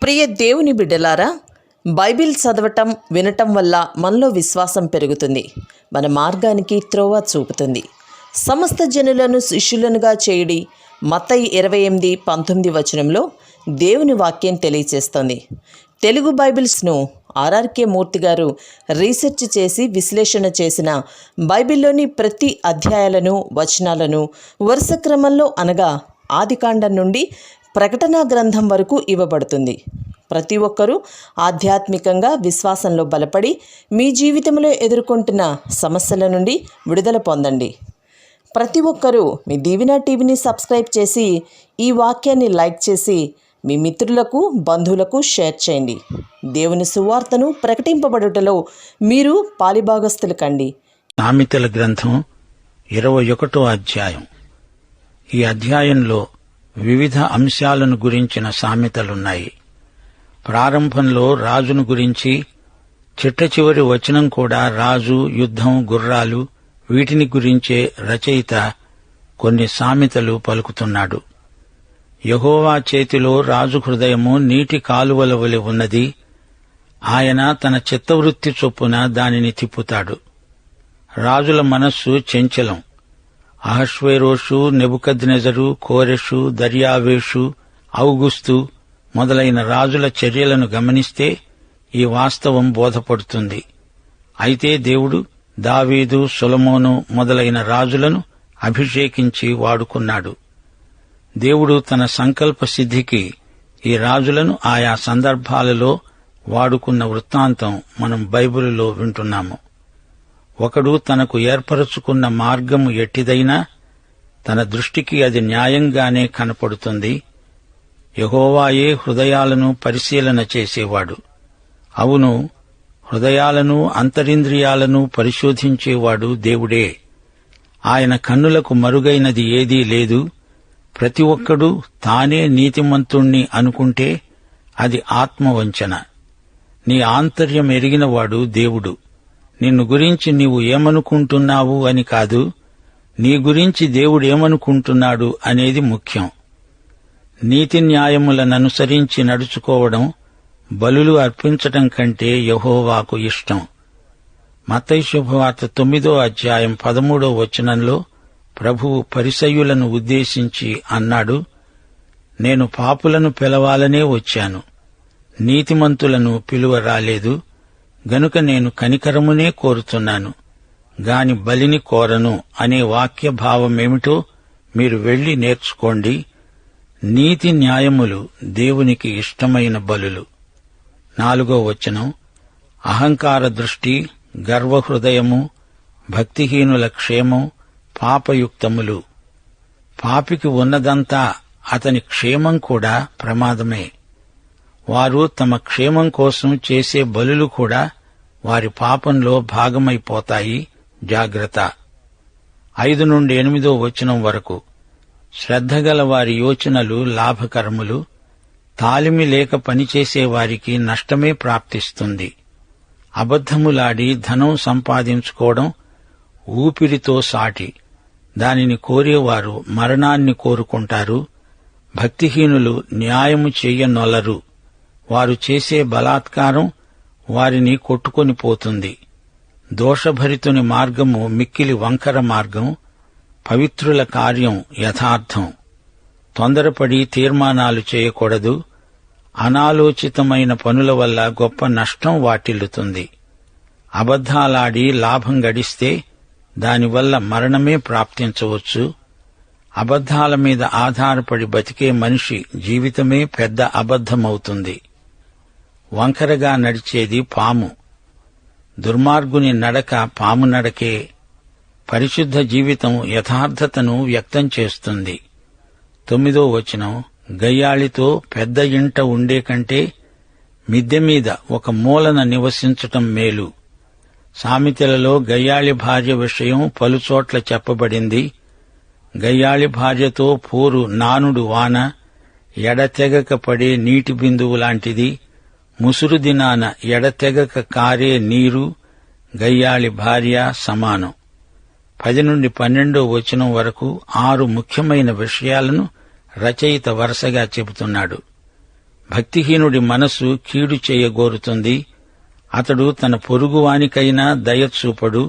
ప్రియ దేవుని బిడ్డలారా, బైబిల్ చదవటం వినటం వల్ల మనలో విశ్వాసం పెరుగుతుంది. మన మార్గానికి త్రోవ చూపుతుంది. సమస్త జనులను శిష్యులనుగా చేయుడి మత్తయి 28:19 వచనంలో దేవుని వాక్యం తెలియచేస్తోంది. తెలుగు బైబిల్స్ను ఆర్ఆర్కే మూర్తి గారు రీసెర్చ్ చేసి విశ్లేషణ చేసిన బైబిల్లోని ప్రతి అధ్యాయాలను వచనాలను వరుస క్రమంలో అనగా ఆదికాండం నుండి ప్రకటనా గ్రంథం వరకు ఇవ్వబడుతుంది. ప్రతి ఒక్కరూ ఆధ్యాత్మికంగా విశ్వాసంలో బలపడి మీ జీవితంలో ఎదుర్కొంటున్న సమస్యల నుండి విడుదల పొందండి. ప్రతి ఒక్కరూ మీ దీవెన టీవీని సబ్స్క్రైబ్ చేసి ఈ వాక్యాన్ని లైక్ చేసి మీ మిత్రులకు బంధువులకు షేర్ చేయండి. దేవుని సువార్తను ప్రకటింపబడుటలో మీరు పాలిభాగస్తులు కండి. సామెతల గ్రంథం 21వ అధ్యాయం. ఈ అధ్యాయంలో వివిధ అంశాలను గురించిన సామెతలున్నాయి. ప్రారంభంలో రాజును గురించి, చిట్ట చివరి వచనం కూడా రాజు, యుద్ధం, గుర్రాలు వీటిని గురించే రచయిత కొన్ని సామెతలు పలుకుతున్నాడు. యెహోవా చేతిలో రాజు హృదయము నీటి కాలువల వలె ఉన్నది. ఆయన తన చిత్తవృత్తి చొప్పున దానిని తిప్పుతాడు. రాజుల మనస్సు చంచలం. అహష్వేరోషు, నెబుకద్నెజరు, కోరెషు, దర్యావేషు, ఔగుస్తు మొదలైన రాజుల చర్యలను గమనిస్తే ఈ వాస్తవం బోధపడుతుంది. అయితే దేవుడు దావీదు, సొలొమోను మొదలైన రాజులను అభిషేకించి వాడుకున్నాడు. దేవుడు తన సంకల్ప సిద్ధికి ఈ రాజులను ఆయా సందర్భాలలో వాడుకున్న వృత్తాంతం మనం బైబిలులో వింటున్నాము. ఒకడు తనకు ఏర్పరచుకున్న మార్గము ఎట్టిదైనా తన దృష్టికి అది న్యాయంగానే కనపడుతుంది. యెహోవాయే హృదయాలను పరిశీలన చేసేవాడు. అవును, హృదయాలను అంతరింద్రియాలను పరిశోధించేవాడు దేవుడే. ఆయన కన్నులకు మరుగైనది ఏదీ లేదు. ప్రతి ఒక్కడూ తానే నీతిమంతుణ్ణి అనుకుంటే అది ఆత్మవంచన. నీ ఆంతర్యం ఎరిగినవాడు దేవుడు. నిన్ను గురించి నీవు ఏమనుకుంటున్నావు అని కాదు, నీ గురించి దేవుడేమనుకుంటున్నాడు అనేది ముఖ్యం. నీతి న్యాయములననుసరించి నడుచుకోవడం బలులు అర్పించటం కంటే యెహోవాకు ఇష్టం. మత్తయి శుభవార్త 9వ అధ్యాయం 13వ వచనంలో ప్రభువు పరిసయ్యులను ఉద్దేశించి అన్నాడు, నేను పాపులను పిలవాలనే వచ్చాను, నీతిమంతులను పిలువ రాలేదు. గనుక నేను కనికరమునే కోరుతున్నాను, గాని బలిని కోరను అనే వాక్య భావమేమిటో మీరు వెళ్లి నేర్చుకోండి. నీతి న్యాయములు దేవునికి ఇష్టమైన బలులు. 4వ వచనం, అహంకార దృష్టి, గర్వహృదయము, భక్తిహీనుల క్షేమం పాపయుక్తములు. పాపికి ఉన్నదంతా అతని క్షేమం కూడా ప్రమాదమే. వారు తమ క్షేమం కోసం చేసే బలులు కూడా వారి పాపంలో భాగమైపోతాయి. జాగ్రత్త. 5 నుండి 8వ వచనం వరకు, శ్రద్ధగల వారి యోచనలు లాభకరములు, తాలిమి లేక పనిచేసే వారికి నష్టమే ప్రాప్తిస్తుంది. అబద్ధములాడి ధనం సంపాదించుకోవడం ఊపిరితో సాటి. దానిని కోరేవారు మరణాన్ని కోరుకుంటారు. భక్తిహీనులు న్యాయము చెయ్యనొల్లరు. వారు చేసే బలాత్కారం వారిని కొట్టుకొని పోతుంది. దోషభరితుని మార్గము మిక్కిలి వంకర మార్గం, పవిత్రుల కార్యం యథార్థం. తొందరపడి తీర్మానాలు చేయకూడదు. అనాలోచితమైన పనుల వల్ల గొప్ప నష్టం వాటిల్లుతుంది. అబద్ధాలాడి లాభం గడిస్తే దానివల్ల మరణమే ప్రాప్తించవచ్చు. అబద్ధాల మీద ఆధారపడి బతికే మనిషి జీవితమే పెద్ద అబద్ధమవుతుంది. వంకరగా నడిచేది పాము. దుర్మార్గుని నడక పాము నడకే. పరిశుద్ధ జీవితం యథార్థతను వ్యక్తం చేస్తుంది. 9వ వచనం, గయ్యాళితో పెద్ద ఇంట ఉండే కంటే మిద్దె మీద ఒక మూలన నివసించటం మేలు. సామెతలలో గయ్యాళి భార్య విషయం పలుచోట్ల చెప్పబడింది. గయ్యాళి భార్యతో పోరు నానుడు వాన, ఎడతెగక పడే నీటి బిందువు లాంటిది. ముసురు దినాన ఎడతెగక కారే నీరు గయ్యాళి భార్య సమానం. 10 నుండి 12వ వచనం వరకు 6 ముఖ్యమైన విషయాలను రచయిత వరుసగా చెబుతున్నాడు. భక్తిహీనుడి మనసు కీడు చేయగోరుతుంది. అతడు తన పొరుగువానికైనా దయచూపడు.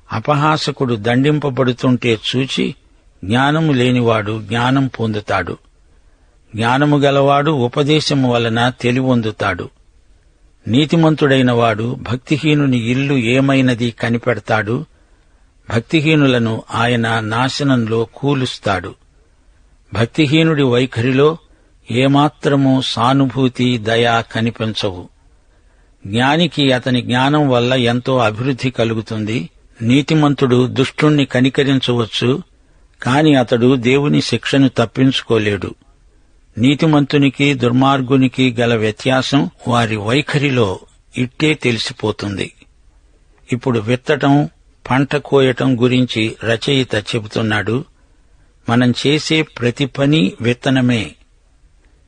అపహాసకుడు దండింపబడుతుంటే చూచి జ్ఞానము లేనివాడు జ్ఞానం పొందుతాడు. జ్ఞానము గలవాడు ఉపదేశము వలన తెలివొందుతాడు. నీతిమంతుడైన వాడు భక్తిహీనుని ఇల్లు ఏమైనది కనిపెడతాడు. భక్తిహీనులను ఆయన నాశనంలో కూలుస్తాడు. భక్తిహీనుడి వైఖరిలో ఏమాత్రమూ సానుభూతి, దయ కనిపించవు. జ్ఞానికి అతని జ్ఞానం వల్ల ఎంతో అభివృద్ధి కలుగుతుంది. నీతిమంతుడు దుష్టుణ్ణి కనికరించవచ్చు, కాని అతడు దేవుని శిక్షను తప్పించుకోలేడు. నీతిమంతునికి దుర్మార్గునికి గల వ్యత్యాసం వారి వైఖరిలో ఇట్టే తెలిసిపోతుంది. ఇప్పుడు విత్తటం, పంట కోయటం గురించి రచయిత చెబుతున్నాడు. మనం చేసే ప్రతి పని విత్తనమే.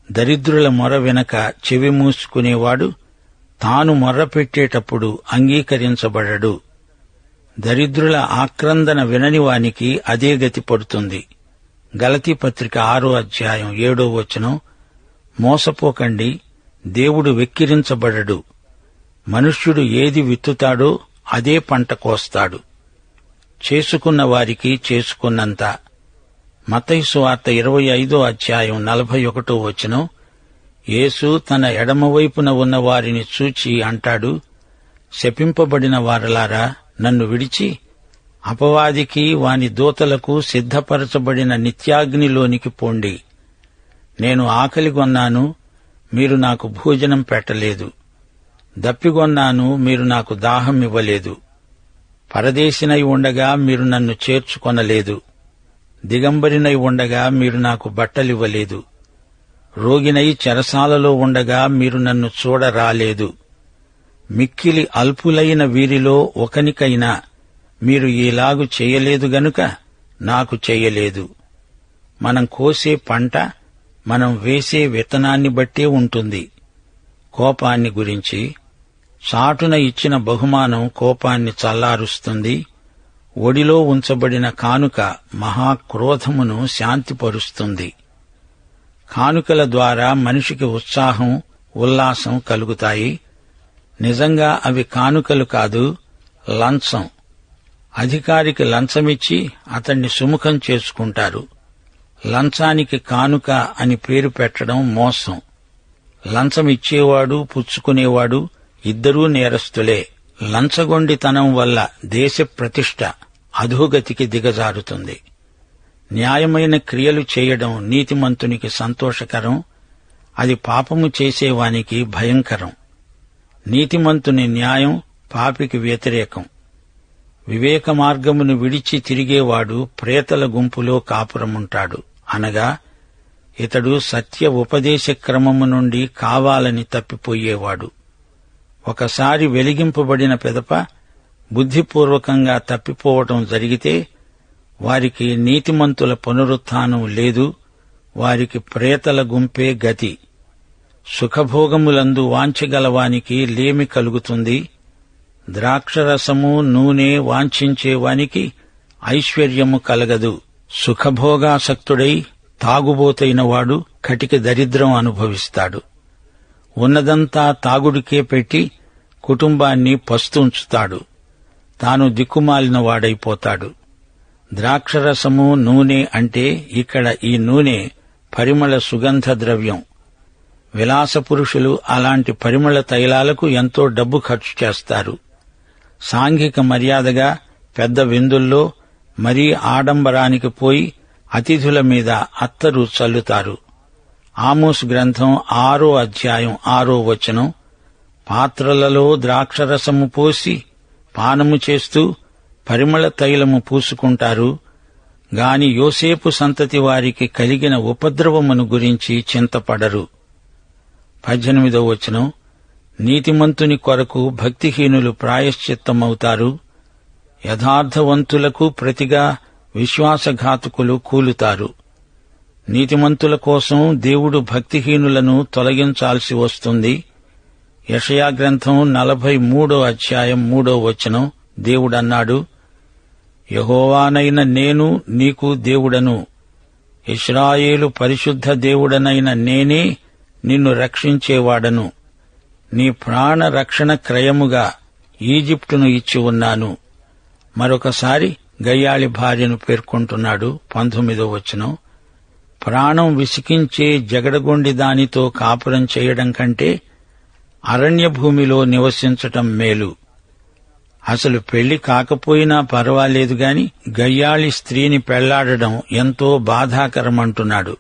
దరిద్రుల మొర వెనక చెవి మూసుకునేవాడు తాను మొర్రపెట్టేటప్పుడు అంగీకరించబడడు. దరిద్రుల ఆక్రందన విననివానికి అదే గతి పడుతుంది. గలతీ పత్రిక 6వ అధ్యాయం 7వ వచనం, మోసపోకండి, దేవుడు వెక్కిరించబడడు. మనుష్యుడు ఏది విత్తుతాడో అదే పంట కోస్తాడు. చేసుకున్న వారికి చేసుకున్నంత. మత్తయి సువార్త 25వ అధ్యాయం 41వ వచనం, యేసు తన ఎడమవైపున ఉన్న వారిని చూచి అంటాడు, శపింపబడిన వారలారా, నన్ను విడిచి అపవాదికి వాని దూతలకు సిద్ధపరచబడిన నిత్యాగ్నిలోనికి పోండి. నేను ఆకలిగొన్నాను, మీరు నాకు భోజనం పెట్టలేదు. దప్పిగొన్నాను, మీరు నాకు దాహం ఇవ్వలేదు. పరదేశినై ఉండగా మీరు నన్ను చేర్చుకొనలేదు. దిగంబరినై ఉండగా మీరు నాకు బట్టలివ్వలేదు. రోగినై చెరసాలలో ఉండగా మీరు నన్ను చూడరాలేదు. మిక్కిలి అల్పులైన వీరిలో ఒకనికైనా మీరు ఈలాగు చేయలేదు గనుక నాకు చేయలేదు. మనం కోసే పంట మనం వేసే విత్తనాన్ని బట్టే ఉంటుంది. కోపాన్ని గురించి, చాటున ఇచ్చిన బహుమానం కోపాన్ని చల్లారుస్తుంది. ఒడిలో ఉంచబడిన కానుక మహాక్రోధమును శాంతిపరుస్తుంది. కానుకల ద్వారా మనిషికి ఉత్సాహం, ఉల్లాసం కలుగుతాయి. నిజంగా అవి కానుకలు కాదు, లంచం. అధికారికి లంచమిచ్చి అతన్ని సుముఖం చేసుకుంటారు. లంచానికి కానుక అని పేరు పెట్టడం మోసం. లంచమిచ్చేవాడు, పుచ్చుకునేవాడు ఇద్దరూ నేరస్తులే. లంచగొండితనం వల్ల దేశ ప్రతిష్ట అధోగతికి దిగజారుతుంది. న్యాయమైన క్రియలు చేయడం నీతిమంతునికి సంతోషకరం, అది పాపము చేసేవానికి భయంకరం. నీతిమంతుని న్యాయం పాపికి వ్యతిరేకం. వివేక మార్గమును విడిచి తిరిగేవాడు ప్రేతల గుంపులో కాపురముంటాడు. అనగా ఇతడు సత్య ఉపదేశ క్రమము నుండి కావాలని తప్పిపోయేవాడు. ఒకసారి వెలిగింపబడిన పిదప బుద్ధిపూర్వకంగా తప్పిపోవటం జరిగితే వారికి నీతిమంతుల పునరుత్థానం లేదు. వారికి ప్రేతల గుంపే గతి. సుఖభోగములందు వాంఛగలవానికి లేమి కలుగుతుంది. ద్రాక్షరసము, నూనె వాంఛించేవానికి ఐశ్వర్యము కలగదు. సుఖభోగాసక్తుడై తాగుబోతైనవాడు కటిక దరిద్రం అనుభవిస్తాడు. ఉన్నదంతా తాగుడికే పెట్టి కుటుంబాన్ని పస్తుంచుతాడు. తాను దిక్కుమాలిన వాడైపోతాడు. ద్రాక్షరసము, నూనె అంటే ఇక్కడ ఈ నూనె పరిమళ సుగంధ ద్రవ్యం. విలాసపురుషులు అలాంటి పరిమళ తైలాలకు ఎంతో డబ్బు ఖర్చు చేస్తారు. సాంఘిక మర్యాదగా పెద్ద విందుల్లో మరీ ఆడంబరానికి పోయి అతిథుల మీద అత్తరు చల్లుతారు. ఆమోసు గ్రంథం 6వ అధ్యాయం 6వ వచనం, పాత్రలలో ద్రాక్షరసము పోసి పానము చేస్తూ పరిమళ తైలము పూసుకుంటారు గాని యోసేపు సంతతి వారికి కలిగిన ఉపద్రవమును గురించి చింతపడరు. 18వ వచనం, నీతిమంతుని కొరకు భక్తిహీనులు ప్రాయశ్చిత్తమవుతారు. యథార్థవంతులకు ప్రతిగా విశ్వాసఘాతకులు కూలుతారు. నీతిమంతుల కోసం దేవుడు భక్తిహీనులను తొలగించాల్సి వస్తుంది. యెషయా గ్రంథం 43వ అధ్యాయం 3వ వచనం, దేవుడన్నాడు, యెహోవానైన నేను నీకు దేవుడను, ఇశ్రాయేలు పరిశుద్ధ దేవుడనైన నేనే నిన్ను రక్షించేవాడను. నీ ప్రాణ రక్షణ క్రయముగా ఈజిప్టును ఇచ్చి ఉన్నాను. మరొకసారి గయ్యాళి భార్యను పేర్కొంటున్నాడు 19వ వచనం. ప్రాణం విసికించే జగడగొండి దానితో కాపురం చేయడం కంటే అరణ్య భూమిలో నివసించటం మేలు. అసలు పెళ్లి కాకపోయినా పర్వాలేదు గాని గయ్యాళి స్త్రీని పెళ్లాడడం ఎంతో బాధాకరమంటున్నాడు.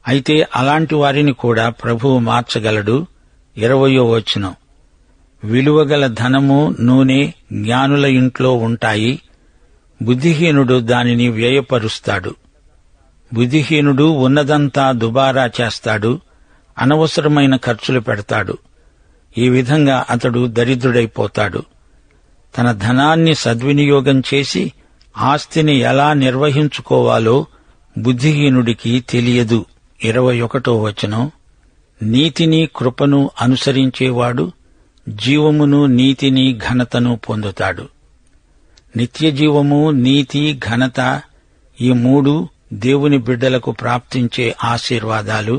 అయితే అలాంటి వారిని కూడా ప్రభువు మార్చగలడు. 20వ వచనం. విలువగల ధనము, నూనె జ్ఞానుల ఇంట్లో ఉంటాయి. బుద్ధిహీనుడు దానిని వ్యయపరుస్తాడు. బుద్ధిహీనుడు ఉన్నదంతా దుబారా చేస్తాడు, అనవసరమైన ఖర్చులు పెడతాడు. ఈ విధంగా అతడు దరిద్రుడైపోతాడు. తన ధనాన్ని సద్వినియోగం చేసి ఆస్తిని ఎలా నిర్వహించుకోవాలో బుద్ధిహీనుడికి తెలియదు. 21వ వచనం. నీతిని కృపను అనుసరించేవాడు జీవమును, నీతిని, ఘనతను పొందుతాడు. నిత్యజీవము, నీతి, ఘనత ఈ మూడు దేవుని బిడ్డలకు ప్రాప్తించే ఆశీర్వాదాలు.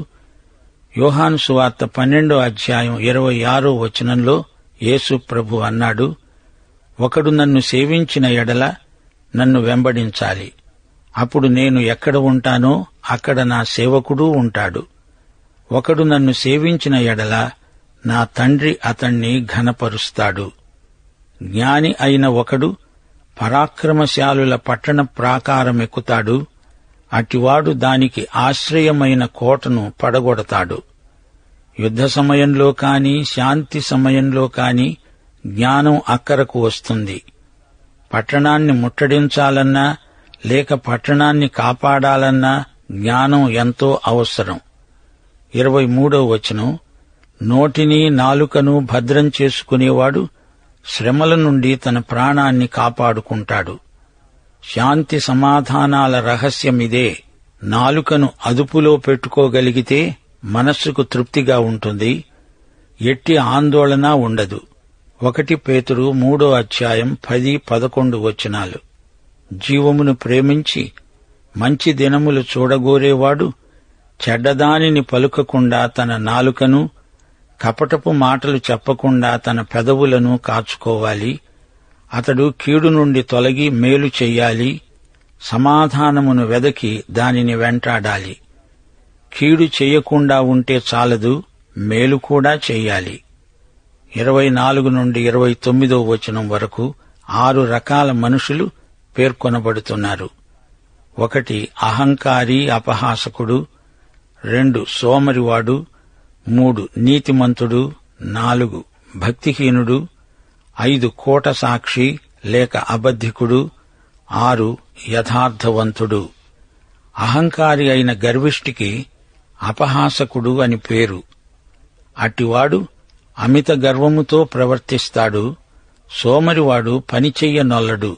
యోహాను సువార్త 12వ అధ్యాయం 26వ వచనంలో యేసు ప్రభు అన్నాడు, ఒకడు నన్ను సేవించిన ఎడల నన్ను వెంబడించాలి. అప్పుడు నేను ఎక్కడ ఉంటానో అక్కడ నా సేవకుడూ ఉంటాడు. ఒకడు నన్ను సేవించిన ఎడల నా తండ్రి అతణ్ణి ఘనపరుస్తాడు. జ్ఞాని అయిన ఒకడు పరాక్రమశాలుల పట్టణ ప్రాకారమెక్కుతాడు. అటివాడు దానికి ఆశ్రయమైన కోటను పడగొడతాడు. యుద్ధ సమయంలో కాని, శాంతి సమయంలో కాని జ్ఞానం అక్కరకు వస్తుంది. పట్టణాన్ని ముట్టడించాలన్నా లేక పట్టణాన్ని కాపాడాలన్నా జ్ఞానం ఎంతో అవసరం. 23వ వచనం. నోటిని, నాలుకను భద్రం చేసుకునేవాడు శ్రమల నుండి తన ప్రాణాన్ని కాపాడుకుంటాడు. శాంతి సమాధానాల రహస్యమిదే. నాలుకను అదుపులో పెట్టుకోగలిగితే మనస్సుకు తృప్తిగా ఉంటుంది, ఎట్టి ఆందోళన ఉండదు. 1 పేతురు 3వ అధ్యాయం 10-11 వచనాలు. జీవమును ప్రేమించి మంచి దినములు చూడగోరేవాడు చెడ్డదానిని పలుకకుండా తన నాలుకను, కపటపు మాటలు చెప్పకుండా తన పెదవులను కాచుకోవాలి. అతడు కీడు నుండి తొలగి మేలు చెయ్యాలి. సమాధానమును వెదకి దానిని వెంటాడాలి. కీడు చెయ్యకుండా ఉంటే చాలదు, మేలు కూడా చెయ్యాలి. 24 నుండి 29వ వచనం వరకు 6 రకాల మనుషులు పేర్కొనబడుతున్నారు. 1 అహంకారి, అపహాసకుడు. 2 సోమరివాడు. 3 నీతిమంతుడు. 4 భక్తిహీనుడు. 5 కోట సాక్షి లేక అబద్ధికుడు. 6 యథార్థవంతుడు. అహంకారి అయిన గర్విష్ఠికి అపహాసకుడు అని పేరు. అట్టివాడు అమిత గర్వముతో ప్రవర్తిస్తాడు. సోమరివాడు పనిచెయ్యనొల్లడు.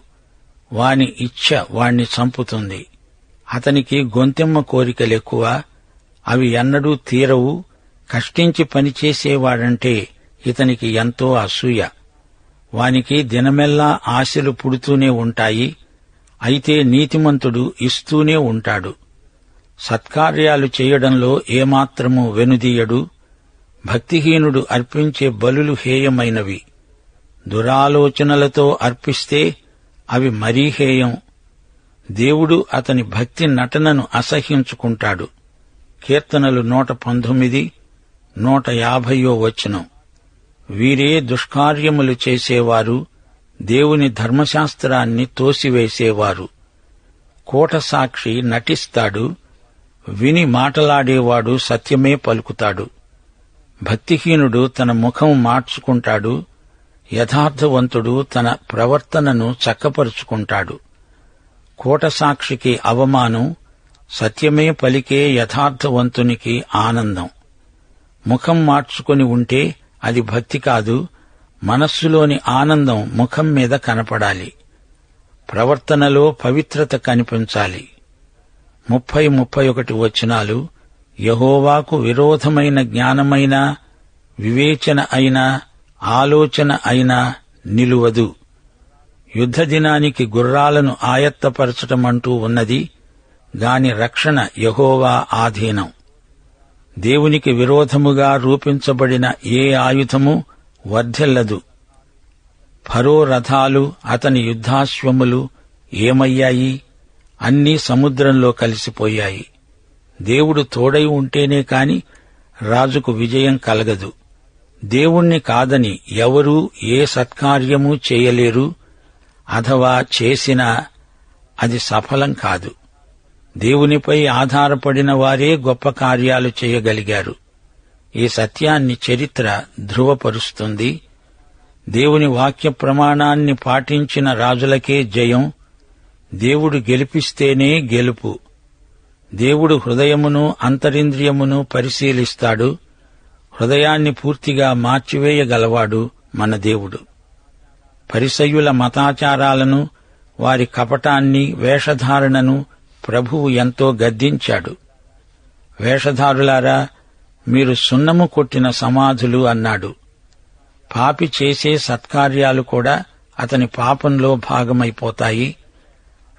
వాని ఇచ్ఛ వాణ్ణి చంపుతుంది. అతనికి గొంతెమ్మ కోరికలెక్కువ, అవి ఎన్నడూ తీరవు. కష్టించి పనిచేసేవాడంటే ఇతనికి ఎంతో అసూయ. వానికి దినమెల్లా ఆశలు పుడుతూనే ఉంటాయి. అయితే నీతిమంతుడు ఇస్తూనే ఉంటాడు. సత్కార్యాలు చేయడంలో ఏమాత్రమూ వెనుదీయడు. భక్తిహీనుడు అర్పించే బలులు హేయమైనవి. దురాలోచనలతో అర్పిస్తే అవి మరీ హేయం. దేవుడు అతని భక్తి నటనను అసహ్యించుకుంటాడు. కీర్తనలు 119, 150 వచనం. వీరే దుష్కార్యములు చేసేవారు, దేవుని ధర్మశాస్త్రాన్ని తోసివేసేవారు. కోట సాక్షి నటిస్తాడు, విని మాటలాడేవాడు సత్యమే పలుకుతాడు. భక్తిహీనుడు తన ముఖం మార్చుకుంటాడు, యథార్థవంతుడు తన ప్రవర్తనను చక్కపరుచుకుంటాడు. కోట సాక్షికి అవమానం, సత్యమే పలికే యథార్థవంతునికి ఆనందం. ముఖం మార్చుకొని ఉంటే అది భక్తి కాదు, మనస్సులోని ఆనందం ముఖం మీద కనపడాలి. ప్రవర్తనలో పవిత్రత కనిపించాలి. 30-31 వచనాలు. యెహోవాకు విరోధమైన జ్ఞానమైన, వివేచన అయినా, ఆలోచన అయినా నిలువదు. యుద్ధ దినానికి గుర్రాలను ఆయత్తపరచటమంటూ ఉన్నది గాని రక్షణ యెహోవా ఆధీనం. దేవునికి విరోధముగా రూపించబడిన ఏ ఆయుధము వర్ధిల్లదు. ఫరో రథాలు, అతని యుద్ధాశ్వములు ఏమయ్యాయి? అన్నీ సముద్రంలో కలిసిపోయాయి. దేవుడు తోడై ఉంటేనే కాని రాజుకు విజయం కలగదు. దేవుణ్ణి కాదని ఎవరూ ఏ సత్కార్యమూ చేయలేరు. అథవా చేసినా అది సఫలం కాదు. దేవునిపై ఆధారపడిన వారే గొప్ప కార్యాలు చేయగలిగారు. ఈ సత్యాన్ని చరిత్ర ధృవపరుస్తుంది. దేవుని వాక్య ప్రమాణాన్ని పాటించిన రాజులకే జయం. దేవుడు గెలిపిస్తేనే గెలుపు. దేవుడు హృదయమును అంతరింద్రియమును పరిశీలిస్తాడు. హృదయాన్ని పూర్తిగా మార్చివేయగలవాడు మన దేవుడు. పరిసయ్యుల మతాచారాలను, వారి కపటాన్ని, వేషధారణను ప్రభువు ఎంతో గద్దించాడు. వేషధారులారా, మీరు సున్నము కొట్టిన సమాధులు అన్నాడు. పాపి చేసే సత్కార్యాలు కూడా అతని పాపంలో భాగమైపోతాయి.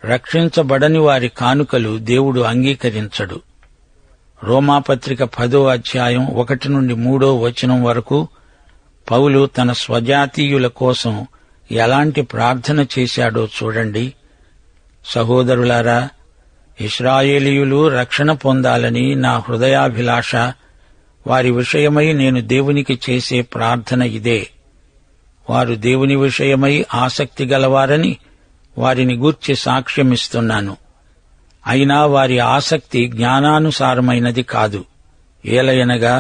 రక్షించబడని వారి కానుకలు దేవుడు అంగీకరించడు. రోమాపత్రిక 10వ అధ్యాయం 1 నుండి 3వ వచనం వరకు పౌలు తన స్వజాతీయుల కోసం ఎలాంటి ప్రార్థన చేశాడో చూడండి. సహోదరులారా, ఇశ్రాయేలీయులు రక్షణ పొందాలని నా హృదయాభిలాష. వారి విషయమై నేను దేవునికి చేసే ప్రార్థన ఇదే. వారు దేవుని విషయమై ఆసక్తి గలవారని వారిని గూర్చి సాక్ష్యమిస్తున్నాను. అయినా వారి ఆసక్తి జ్ఞానానుసారమైనది కాదు. ఏలయనగా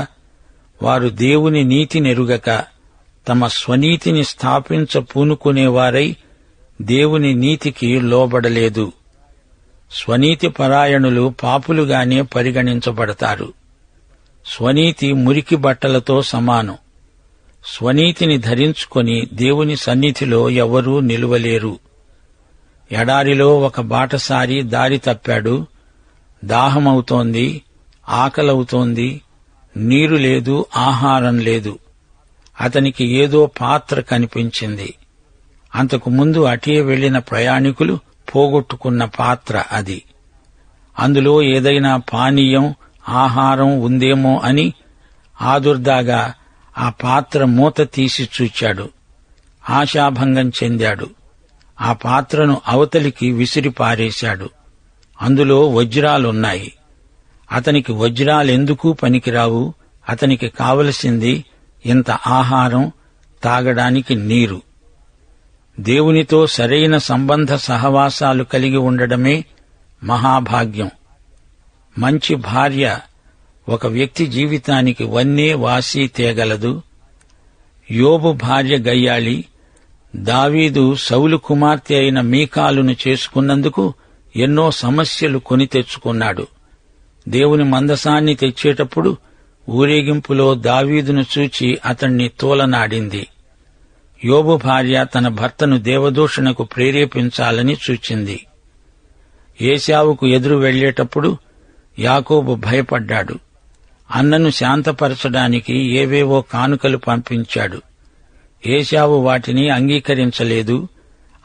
వారు దేవుని నీతినెరుగక తమ స్వనీతిని స్థాపించ పూనుకునేవారై దేవుని నీతికి లోబడలేదు. స్వనీతి పరాయణులు పాపులుగానే పరిగణించబడతారు. స్వనీతి మురికి బట్టలతో సమానం. స్వనీతిని ధరించుకొని దేవుని సన్నిధిలో ఎవరూ నిలువలేరు. ఎడారిలో ఒక బాటసారి దారి తప్పాడు. దాహమవుతోంది, ఆకలవుతోంది, నీరు లేదు, ఆహారం లేదు. అతనికి ఏదో పాత్ర కనిపించింది. అంతకు ముందు అటే వెళ్లిన ప్రయాణికులు పోగొట్టుకున్న పాత్ర అది. అందులో ఏదైనా పానీయం, ఆహారం ఉందేమో అని ఆదుర్దాగా ఆ పాత్ర మూత తీసి చూచాడు. ఆశాభంగం చెందాడు. ఆ పాత్రను అవతలికి విసిరి పారేశాడు. అందులో వజ్రాలున్నాయి. అతనికి వజ్రాలెందుకు పనికిరావు? అతనికి కావలసింది ఇంత ఆహారం, తాగడానికి నీరు. దేవునితో సరైన సంబంధ సహవాసాలు కలిగి ఉండడమే మహాభాగ్యం. మంచి భార్య ఒక వ్యక్తి జీవితానికి వన్నే వాసి తేగలదు. యోబు భార్య గయ్యాళి. దావీదు సౌలు కుమార్తె అయిన మీకాలును చేసుకున్నందుకు ఎన్నో సమస్యలు కొని తెచ్చుకున్నాడు. దేవుని మందసాన్ని తెచ్చేటప్పుడు ఊరేగింపులో దావీదును చూచి అతణ్ణి తోలనాడింది. యోబు భార్య తన భర్తను దేవదూషణకు ప్రేరేపించాలని చూచింది. ఏశావుకు ఎదురు వెళ్లేటప్పుడు యాకోబు భయపడ్డాడు. అన్నను శాంతపరచడానికి ఏవేవో కానుకలు పంపించాడు. ఏశావు వాటిని అంగీకరించలేదు.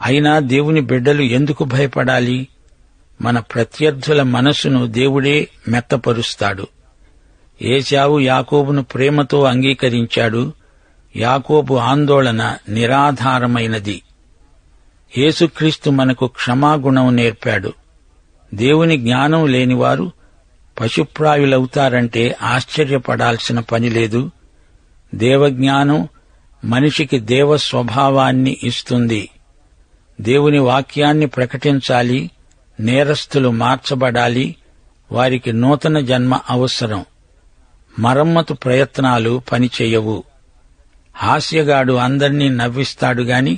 అయినా దేవుని బిడ్డలు ఎందుకు భయపడాలి? మన ప్రత్యర్థుల మనస్సును దేవుడే మెత్తపరుస్తాడు. ఏశావు యాకోబును ప్రేమతో అంగీకరించాడు. యాకోబు ఆందోళన నిరాధారమైనది. యేసుక్రీస్తు మనకు క్షమాగుణం నేర్పాడు. దేవుని జ్ఞానం లేనివారు పశుప్రాయులవుతారంటే ఆశ్చర్యపడాల్సిన పనిలేదు. దేవజ్ఞానం మనిషికి దేవ స్వభావాన్ని ఇస్తుంది. దేవుని వాక్యాన్ని ప్రకటించాలి. నేరస్తులు మార్చబడాలి. వారికి నూతన జన్మ అవసరం. మరమ్మతు ప్రయత్నాలు పనిచేయవు. హాస్యగాడు అందర్నీ నవ్విస్తాడు గాని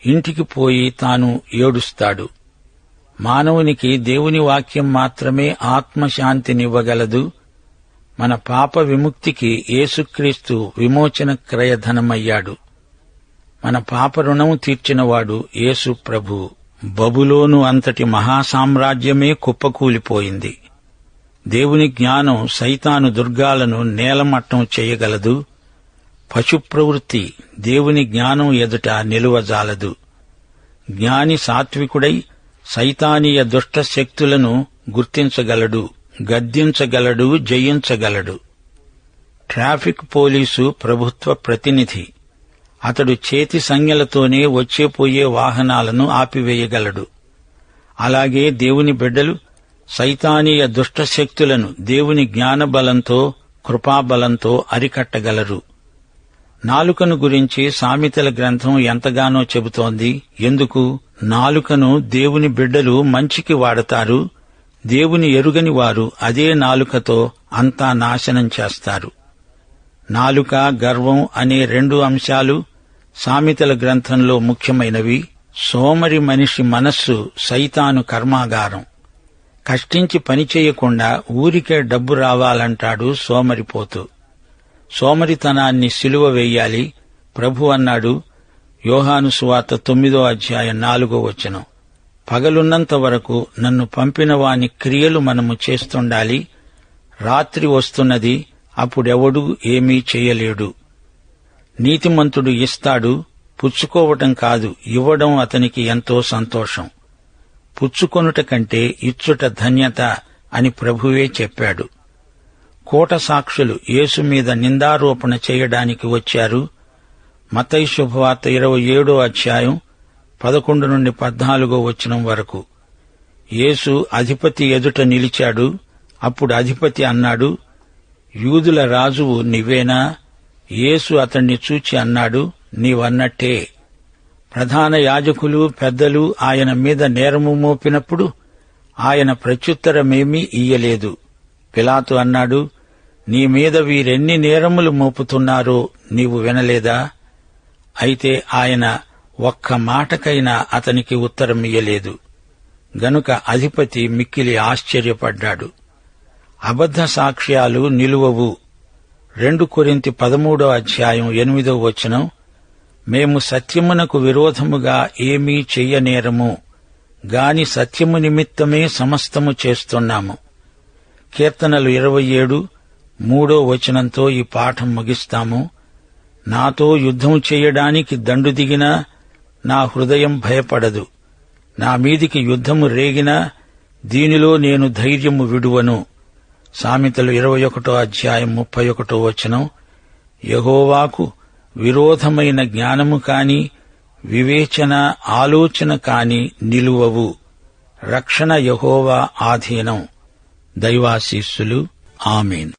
ఇంటికి పోయి తాను ఏడుస్తాడు. మానవునికి దేవుని వాక్యం మాత్రమే ఆత్మశాంతినివ్వగలదు. మన పాప విముక్తికి యేసుక్రీస్తు విమోచన క్రయధనమయ్యాడు. మన పాప రుణం తీర్చినవాడు యేసు ప్రభువు. బబులోను అంతటి మహాసామ్రాజ్యమే కుప్పకూలిపోయింది. దేవుని జ్ఞానం సైతాను దుర్గాలను నేలమట్టం చేయగలదు. పశుప్రవృత్తి దేవుని జ్ఞానం ఎదుట నిలువజాలదు. జ్ఞాని సాత్వికుడై సైతానీయ దుష్ట శక్తులను గుర్తించగలడు, గద్దించగలడు, జయించగలడు. ట్రాఫిక్ పోలీసు ప్రభుత్వ ప్రతినిధి. అతడు చేతి సంజ్ఞలతోనే వచ్చేపోయే వాహనాలను ఆపివేయగలడు. అలాగే దేవుని బిడ్డలు సైతానీయ దుష్టశక్తులను దేవుని జ్ఞానబలంతో, కృపాబలంతో అరికట్టగలరు. నాలుకను గురించి సామెతల గ్రంథం ఎంతగానో చెబుతోంది. ఎందుకు? నాలుకను దేవుని బిడ్డలు మంచికి వాడతారు. దేవుని ఎరుగని వారు అదే నాలుకతో అంతా నాశనం చేస్తారు. నాలుక, గర్వం అనే 2 అంశాలు సామెతల గ్రంథంలో ముఖ్యమైనవి. సోమరి మనిషి మనస్సు సైతాను కర్మాగారం. కష్టించి పనిచేయకుండా ఊరికే డబ్బు రావాలంటాడు సోమరిపోతూ. సోమరితనాన్ని సిలువ వెయ్యాలి. ప్రభు అన్నాడు, యోహాను సువార్త 9వ అధ్యాయం 4వ వచనం, పగలున్నంత వరకు నన్ను పంపిన వాని క్రియలు మనము చేస్తుండాలి. రాత్రి వస్తున్నది, అప్పుడెవడూ ఏమీ చెయ్యలేడు. నీతిమంతుడు ఇస్తాడు, పుచ్చుకోవటం కాదు, ఇవ్వడం అతనికి ఎంతో సంతోషం. పుచ్చుకొనుట కంటే ఇచ్చుట ధన్యత అని ప్రభువే చెప్పాడు. కోట సాక్షులు యేసు మీద నిందారోపణ చేయడానికి వచ్చారు. మత్తయి శుభవార్త 27వ అధ్యాయం 11 నుండి 14వ వచనం వరకు. యేసు అధిపతి ఎదుట నిలిచాడు. అప్పుడు అధిపతి అన్నాడు, యూదుల రాజువు నీవేనా? యేసు అతణ్ణి చూచి అన్నాడు, నీవన్నట్టే. ప్రధాన యాజకులు, పెద్దలు ఆయన మీద నేరము మోపినప్పుడు ఆయన ప్రత్యుత్తరమేమీ ఇయ్యలేదు. పిలాతు అన్నాడు, నీ మీద వీరెన్ని నేరములు మోపుతున్నారో నీవు వినలేదా? అయితే ఆయన ఒక్క మాటకైనా అతనికి ఉత్తరమియ్యలేదు. గనుక అధిపతి మిక్కిలి ఆశ్చర్యపడ్డాడు. అబద్ధ సాక్ష్యాలు నిలువవు. 2 కొరింథీ 13వ అధ్యాయం 8వ వచనం, మేము సత్యమునకు విరోధముగా ఏమీ చెయ్యనేరము గాని సత్యము నిమిత్తమే సమస్తము చేస్తున్నాము. కీర్తనలు 27 3వ వచనంతో ఈ పాఠం ముగిస్తాము. నాతో యుద్ధం చెయ్యడానికి దండు దిగినా నా హృదయం భయపడదు. నా మీదికి యుద్ధము రేగినా దీనిలో నేను ధైర్యము విడువను. సామెతలు 21వ అధ్యాయం 31వ వచనం, యెహోవాకు విరోధమైన జ్ఞానము కాని, వివేచన, ఆలోచన కాని నిలువవు. రక్షణ యెహోవా ఆధీనం. దైవాశీస్సులు. ఆమేన్.